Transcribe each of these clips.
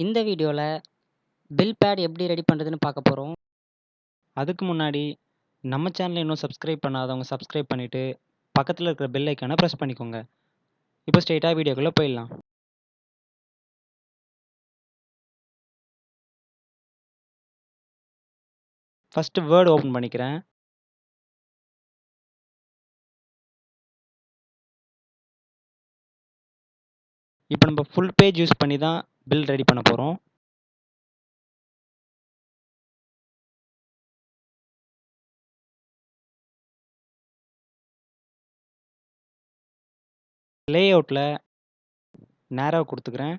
இந்த வீடியோல bill bad எப்படி ரெடி பண்ணுறதுன்னு பார்க்க போகிறோம். அதுக்கு முன்னாடி நம்ம சேனலை இன்னும் சப்ஸ்கிரைப் பண்ணாதவங்க சப்ஸ்கிரைப் பண்ணிவிட்டு பக்கத்தில் இருக்கிற பெல் ஐக்கானை ப்ரெஸ் பண்ணிக்கோங்க. இப்போ ஸ்ட்ரெயிட்டாக வீடியோக்குள்ளே போயிடலாம். ஃபஸ்ட்டு வேர்ட் ஓப்பன் பண்ணிக்கிறேன். இப்போ நம்ம ஃபுல் பேஜ் யூஸ் பண்ணி தான் பில் ரெடி பண்ண போகிறோம். லேஅவுட்டில் நேரோ கொடுத்துக்கிறேன்.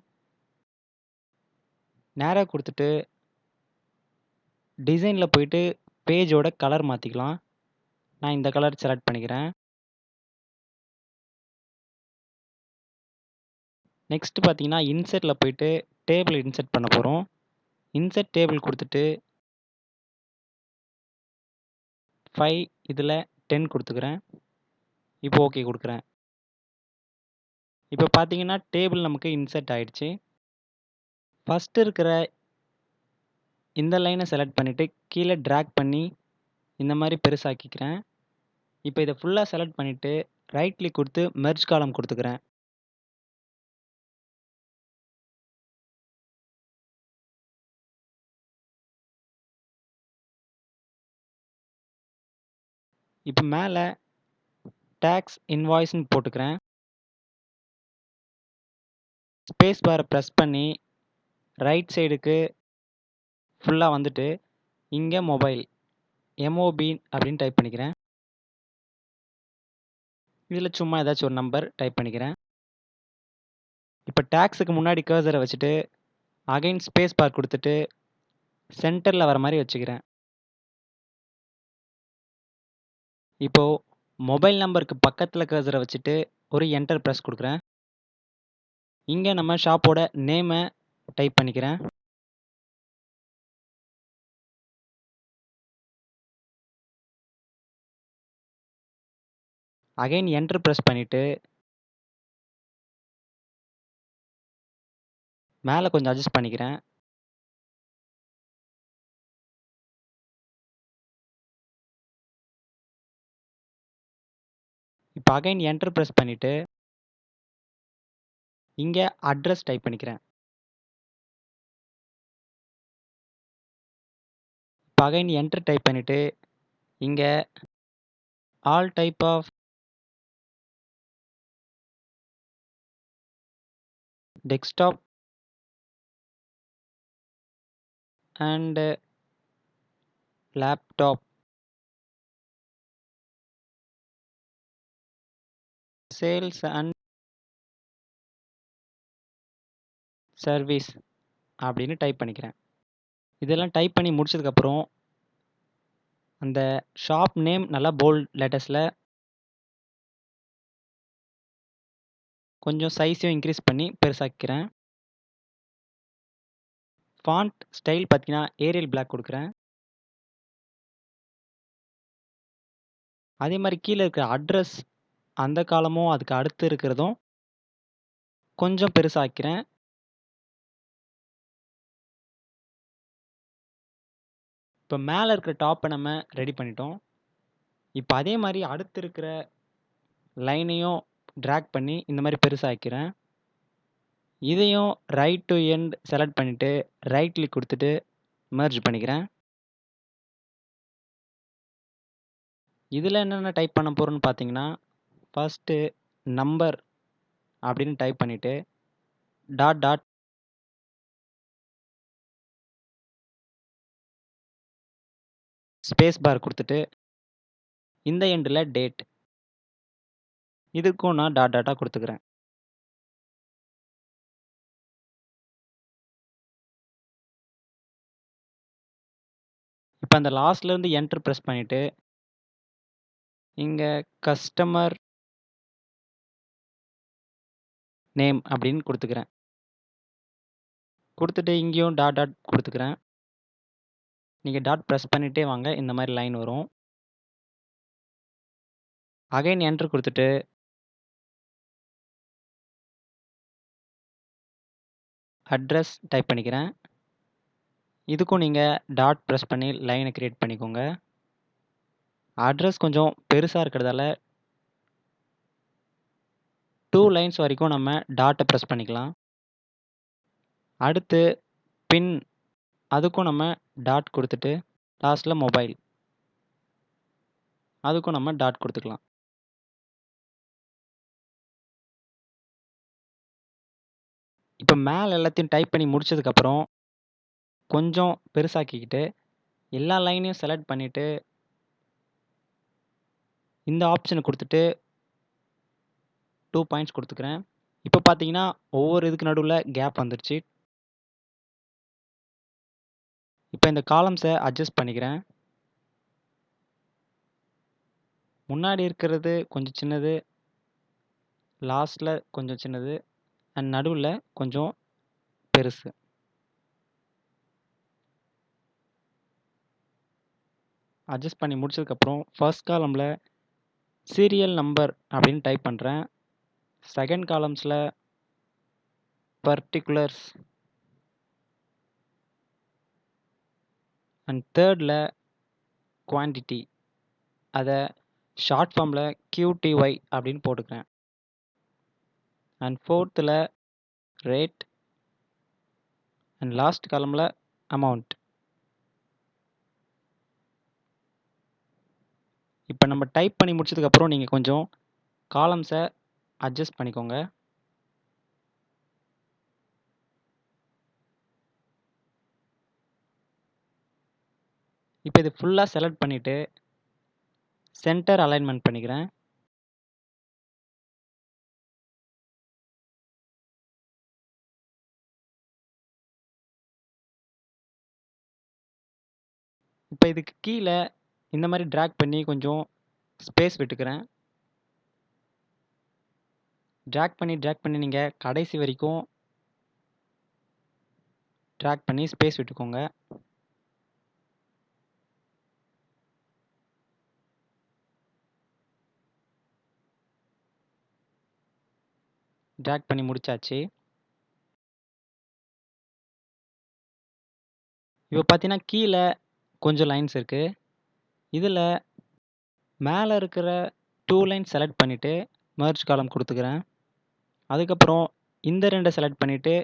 நேரோ கொடுத்துட்டு டிசைனில் போயிட்டு பேஜோட கலர் மாற்றிக்கலாம். நான் இந்த கலர் செலக்ட் பண்ணிக்கிறேன். நெக்ஸ்ட்டு பார்த்தீங்கன்னா இன்செர்ட்டில் போயிட்டு டேபிள் இன்செர்ட் பண்ண போகிறோம். இன்செர்ட் டேபிள் கொடுத்துட்டு 5 இதில் 10 கொடுத்துக்கிறேன். இப்போ ஓகே கொடுக்குறேன். இப்போ பார்த்தீங்கன்னா டேபிள் நமக்கு இன்செர்ட் ஆயிடுச்சு. ஃபஸ்ட்டு இருக்கிற இந்த லைனை செலக்ட் பண்ணிவிட்டு கீழே ட்ராக் பண்ணி இந்த மாதிரி பெருசாக்கிக்கிறேன். இப்போ இதை ஃபுல்லாக செலக்ட் பண்ணிவிட்டு ரைட் கிளிக் கொடுத்து மெர்ஜ் காலம் கொடுத்துக்கிறேன். இப்போ மேலே டேக்ஸ் இன்வாய்ஸ்ன்னு போட்டுக்கிறேன். ஸ்பேஸ் பாரை ப்ரெஸ் பண்ணி ரைட் சைடுக்கு ஃபுல்லாக வந்துட்டு இங்கே மொபைல் எம்ஓபி அப்படின்னு டைப் பண்ணிக்கிறேன். இதில் சும்மா ஏதாச்சும் ஒரு நம்பர் டைப் பண்ணிக்கிறேன். இப்போ டேக்ஸுக்கு முன்னாடி கர்சரை வச்சுட்டு அகைன் ஸ்பேஸ் பார் கொடுத்துட்டு சென்டரில் வர மாதிரி வச்சுக்கிறேன். இப்போது மொபைல் நம்பருக்கு பக்கத்தில் கர்சரை வச்சுட்டு ஒரு என்டர் ப்ரெஸ் கொடுக்குறேன். இங்கே நம்ம ஷாப்போட நேமை டைப் பண்ணிக்கிறேன். அகைன் என்டர் ப்ரெஸ் பண்ணிவிட்டு மேலே கொஞ்சம் அட்ஜஸ்ட் பண்ணிக்கிறேன். இப்போ அகைன் என்டர் ப்ரெஸ் பண்ணிவிட்டு இங்கே அட்ரஸ் டைப் பண்ணிக்கிறேன். இப்போ அகைன் என்டர் டைப் பண்ணிவிட்டு இங்கே all type of desktop and laptop sales and service அப்படின்னு டைப் பண்ணிக்கிறேன். இதெல்லாம் டைப் பண்ணி முடிச்சதுக்கப்புறம் அந்த ஷாப் நேம் நல்லா போல்ட் லெட்டர்ஸில் கொஞ்சம் சைஸையும் இன்க்ரீஸ் பண்ணி பெருசாக்கிறேன். ஃபாண்ட் ஸ்டைல் பார்த்தீங்கன்னா ஏரியல் பிளாக் கொடுக்குறேன். அதே மாதிரி கீழே இருக்கிற அட்ரஸ் அந்த காலமும் அதுக்கு அடுத்து இருக்கிறதும் கொஞ்சம் பெருசாக்கிறேன். இப்போ மேலே இருக்கிற டாப்பை நம்ம ரெடி பண்ணிட்டோம். இப்போ அதே மாதிரி அடுத்து இருக்கிற லைனையும் ட்ராக் பண்ணி இந்த மாதிரி பெருசாக்கிறேன். இதையும் ரைட் டு எண்ட் செலக்ட் பண்ணிவிட்டு ரைட் கிளிக் கொடுத்துட்டு மெர்ஜ் பண்ணிக்கிறேன். இதில் என்னென்ன டைப் பண்ண போகிறோன்னு பார்த்தீங்கன்னா ஃபஸ்ட்டு நம்பர் அப்படின்னு டைப் பண்ணிவிட்டு டாட் டாட் ஸ்பேஸ் பார் கொடுத்துட்டு இந்த எண்டில் டேட் இதுக்கும் நான் டாட் டாட்டாக கொடுத்துக்கிறேன். இப்போ அந்த லாஸ்ட்லேருந்து என்டர் ப்ரெஸ் பண்ணிவிட்டு இங்கே கஸ்டமர் நேம் அப்படின்னு கொடுத்துக்கிறேன். கொடுத்துட்டு இங்கேயும் டாட் டாட் கொடுத்துக்கிறேன். நீங்கள் டாட் ப்ரெஸ் பண்ணிகிட்டே வாங்க, இந்த மாதிரி லைன் வரும். அகைன் என்டர் கொடுத்துட்டு அட்ரஸ் டைப் பண்ணிக்கிறேன். இதுக்கும் நீங்கள் டாட் ப்ரெஸ் பண்ணி லைனை கிரியேட் பண்ணிக்கோங்க. அட்ரஸ் கொஞ்சம் பெருசாக இருக்கிறதால 2 லைன்ஸ் வரைக்கும் நம்ம டாட்டை ப்ரெஸ் பண்ணிக்கலாம். அடுத்து பின் அதுக்கும் நம்ம டாட் கொடுத்துட்டு லாஸ்ட்டில் மொபைல் அதுக்கும் நம்ம டாட் கொடுத்துக்கலாம். இப்போ மேலே எல்லாத்தையும் டைப் பண்ணி முடிச்சதுக்கப்புறம் கொஞ்சம் பெருசாக்கிக்கிட்டு எல்லா லைனையும் செலக்ட் பண்ணிவிட்டு இந்த ஆப்ஷனை கொடுத்துட்டு 2 பாயிண்ட்ஸ் கொடுத்துக்கிறேன். இப்போ பார்த்தீங்கன்னா ஒவ்வொரு இதுக்கு நடுவில் கேப் வந்துருச்சு. இப்போ இந்த காலம்ஸை அட்ஜஸ்ட் பண்ணிக்கிறேன். முன்னாடி இருக்கிறது கொஞ்சம் சின்னது, லாஸ்ட்டில் கொஞ்சம் சின்னது அண்ட் நடுவில் கொஞ்சம் பெருசு. அட்ஜஸ்ட் பண்ணி முடிச்சதுக்கப்புறம் ஃபர்ஸ்ட் காலமில் சீரியல் நம்பர் அப்படின்னு டைப் பண்ணுறேன். செகண்ட் காலம்ஸில் பர்டிகுலர்ஸ் அண்ட் தேர்டில் குவான்டிட்டி அதை ஷார்ட் ஃபார்மில் QTY அப்படின்னு போட்டுக்கிறேன். அண்ட் ஃபோர்த்தில் ரேட் அண்ட் லாஸ்ட் காலமில் அமௌண்ட். இப்போ நம்ம டைப் பண்ணி முடிச்சதுக்கப்புறம் நீங்கள் கொஞ்சம் காலம்ஸை அட்ஜஸ்ட் பண்ணிக்கோங்க. இப்போ இது ஃபுல்லாக செலக்ட் பண்ணிவிட்டு சென்டர் அலைன்மெண்ட் பண்ணிக்கிறேன். இப்போ இதுக்கு கீழே இந்த மாதிரி ட்ராக் பண்ணி கொஞ்சம் ஸ்பேஸ் விட்டுக்கிறேன். ட்ராக் பண்ணி நீங்கள் கடைசி வரைக்கும் ட்ராக் பண்ணி ஸ்பேஸ் விட்டுக்கோங்க. ட்ராக் பண்ணி முடிச்சாச்சு. இப்போ பார்த்தீங்கன்னா கீழே கொஞ்சம் லைன்ஸ் இருக்குது. இதில் மேலே இருக்கிற 2 லைன்ஸ் செலக்ட் பண்ணிவிட்டு மெர்ஜ் காலம் கொடுத்துக்கிறேன். அதுக்கப்புறம் இந்த 2 செலக்ட் பண்ணிவிட்டு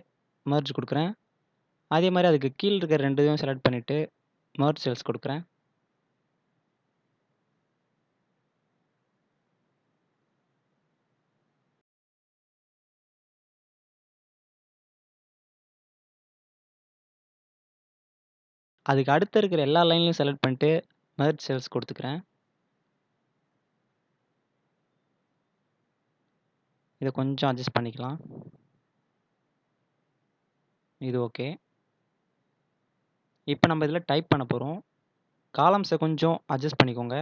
மெர்ஜ் கொடுக்குறேன். அதே மாதிரி அதுக்கு கீழே இருக்கிற 2 செலக்ட் பண்ணிவிட்டு மெர்ஜ் செல்ஸ் கொடுக்குறேன். அதுக்கு அடுத்து இருக்கிற எல்லா லைன்லையும் செலக்ட் பண்ணிட்டு மெர்ஜ் செல்ஸ் கொடுத்துக்கிறேன். இதை கொஞ்சம் அட்ஜஸ்ட் பண்ணிக்கலாம். இது ஓகே. இப்போ நம்ம இதில் டைப் பண்ண போகிறோம். காலம்ஸை கொஞ்சம் அட்ஜஸ்ட் பண்ணிக்கோங்க.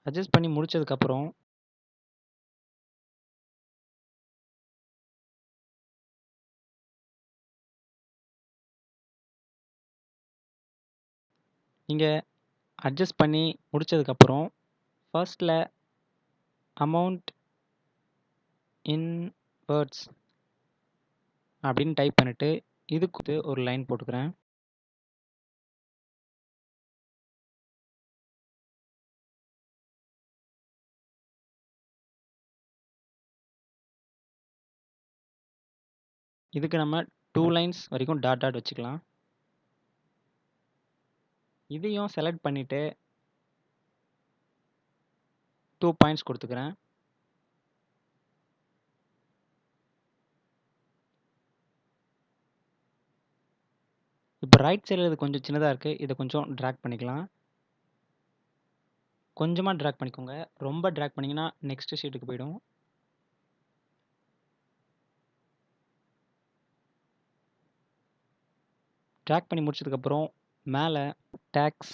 அட்ஜஸ்ட் பண்ணி முடிச்சதுக்கப்புறம் நீங்கள் அட்ஜஸ்ட் பண்ணி முடிச்சதுக்கப்புறம் ஃபர்ஸ்ட்டில் அமௌண்ட் இன் வேர்ட்ஸ் அப்படின்னு டைப் பண்ணிவிட்டு இதுக்கு ஒரு லைன் போட்டுக்கிறேன். இதுக்கு நம்ம 2 லைன்ஸ் வரைக்கும் டாட் டாட் வச்சுக்கலாம். இதையும் செலக்ட் பண்ணிவிட்டு 2 பாயிண்ட்ஸ் கொடுத்துக்கிறேன். இப்போ ரைட் சைடில் இது கொஞ்சம் சின்னதாக இருக்குது. இதை கொஞ்சம் ட்ராக் பண்ணிக்கலாம். கொஞ்சமாக ட்ராக் பண்ணிக்கோங்க. ரொம்ப ட்ராக் பண்ணிங்கன்னா நெக்ஸ்ட் ஷீட்டுக்கு போயிடும். ட்ராக் பண்ணி முடிச்சதுக்கப்புறம் மேலே டேக்ஸ்,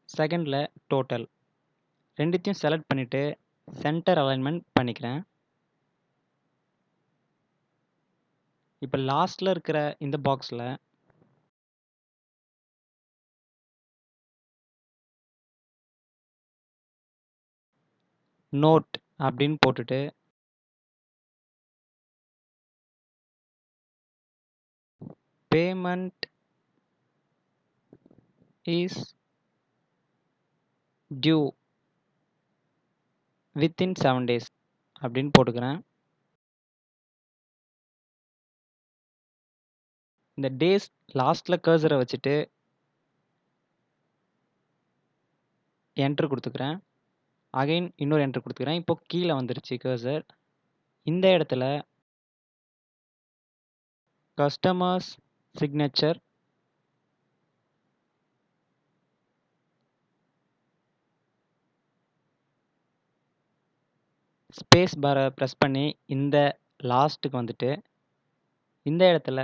செகண்டில் டோட்டல் ரெண்டுத்தையும் செலக்ட் பண்ணிவிட்டு சென்டர் அலைன்மெண்ட் பண்ணிக்கிறேன். இப்போ லாஸ்ட்டில் இருக்கிற இந்த பாக்ஸில் நோட் அப்படின்னு போட்டுட்டு payment is due within 7 days அப்படின்னு போட்டுக்கிறேன். இந்த டேஸ் லாஸ்ட்டில் கர்சரை வச்சுட்டு என்ட்ரு கொடுத்துக்கிறேன். அகைன் இன்னொரு என்ட்ரு கொடுத்துக்கிறேன். இப்போ கீழே வந்துருச்சு கர்சர். இந்த இடத்துல கஸ்டமர்ஸ் சிக்னேச்சர் ஸ்பேஸ் பாரை ப்ரெஸ் பண்ணி இந்த லாஸ்ட்டுக்கு வந்துட்டு இந்த இடத்துல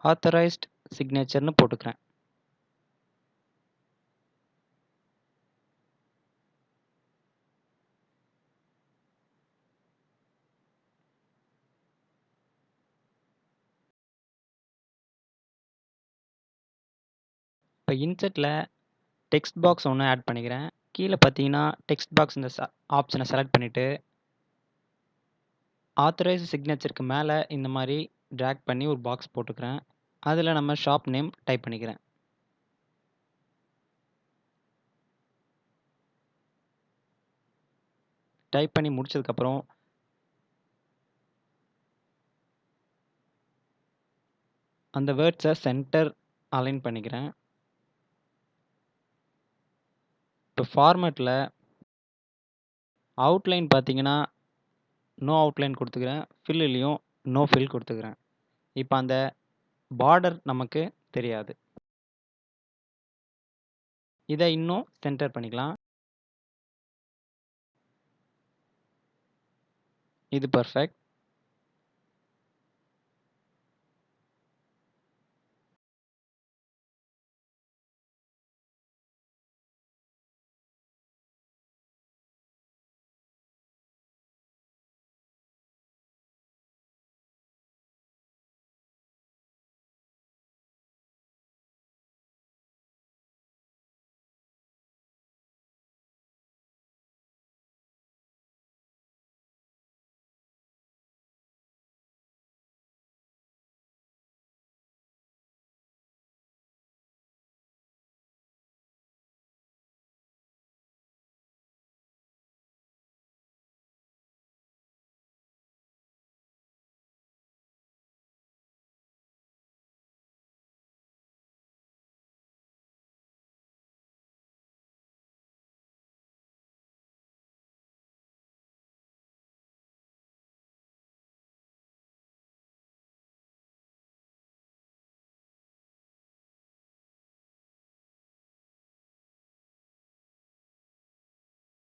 ஆத்தரைஸ்ட் சிக்னேச்சர்னு போட்டுக்கிறேன். இப்போ இன்செட்டில் டெக்ஸ்ட் பாக்ஸ் ஒன்று ஆட் பண்ணிக்கிறேன். கீழே பார்த்தீங்கன்னா டெக்ஸ்ட் பாக்ஸ் இந்த ஆப்ஷனை செலக்ட் பண்ணிவிட்டு ஆத்தரைஸ்ட் சிக்னேச்சருக்கு மேலே இந்த மாதிரி ட்ராக் பண்ணி ஒரு பாக்ஸ் போட்டுக்கிறேன். அதில் நம்ம ஷாப் நேம் டைப் பண்ணிக்கிறேன். டைப் பண்ணி முடிச்சதுக்கப்புறம் அந்த வேர்ட்ஸை சென்டர் அலைன் பண்ணிக்கிறேன். இப்போ ஃபார்மேட்டில் அவுட்லைன் பார்த்தீங்கன்னா நோ அவுட்லைன் கொடுத்துக்கிறேன். ஃபில்லையும் நோ ஃபில் கொடுத்துக்கிறேன். இப்போ அந்த பார்டர் நமக்கு தெரியாது. இதை இன்னும் சென்டர் பண்ணிக்கலாம். இது பர்ஃபெக்ட்.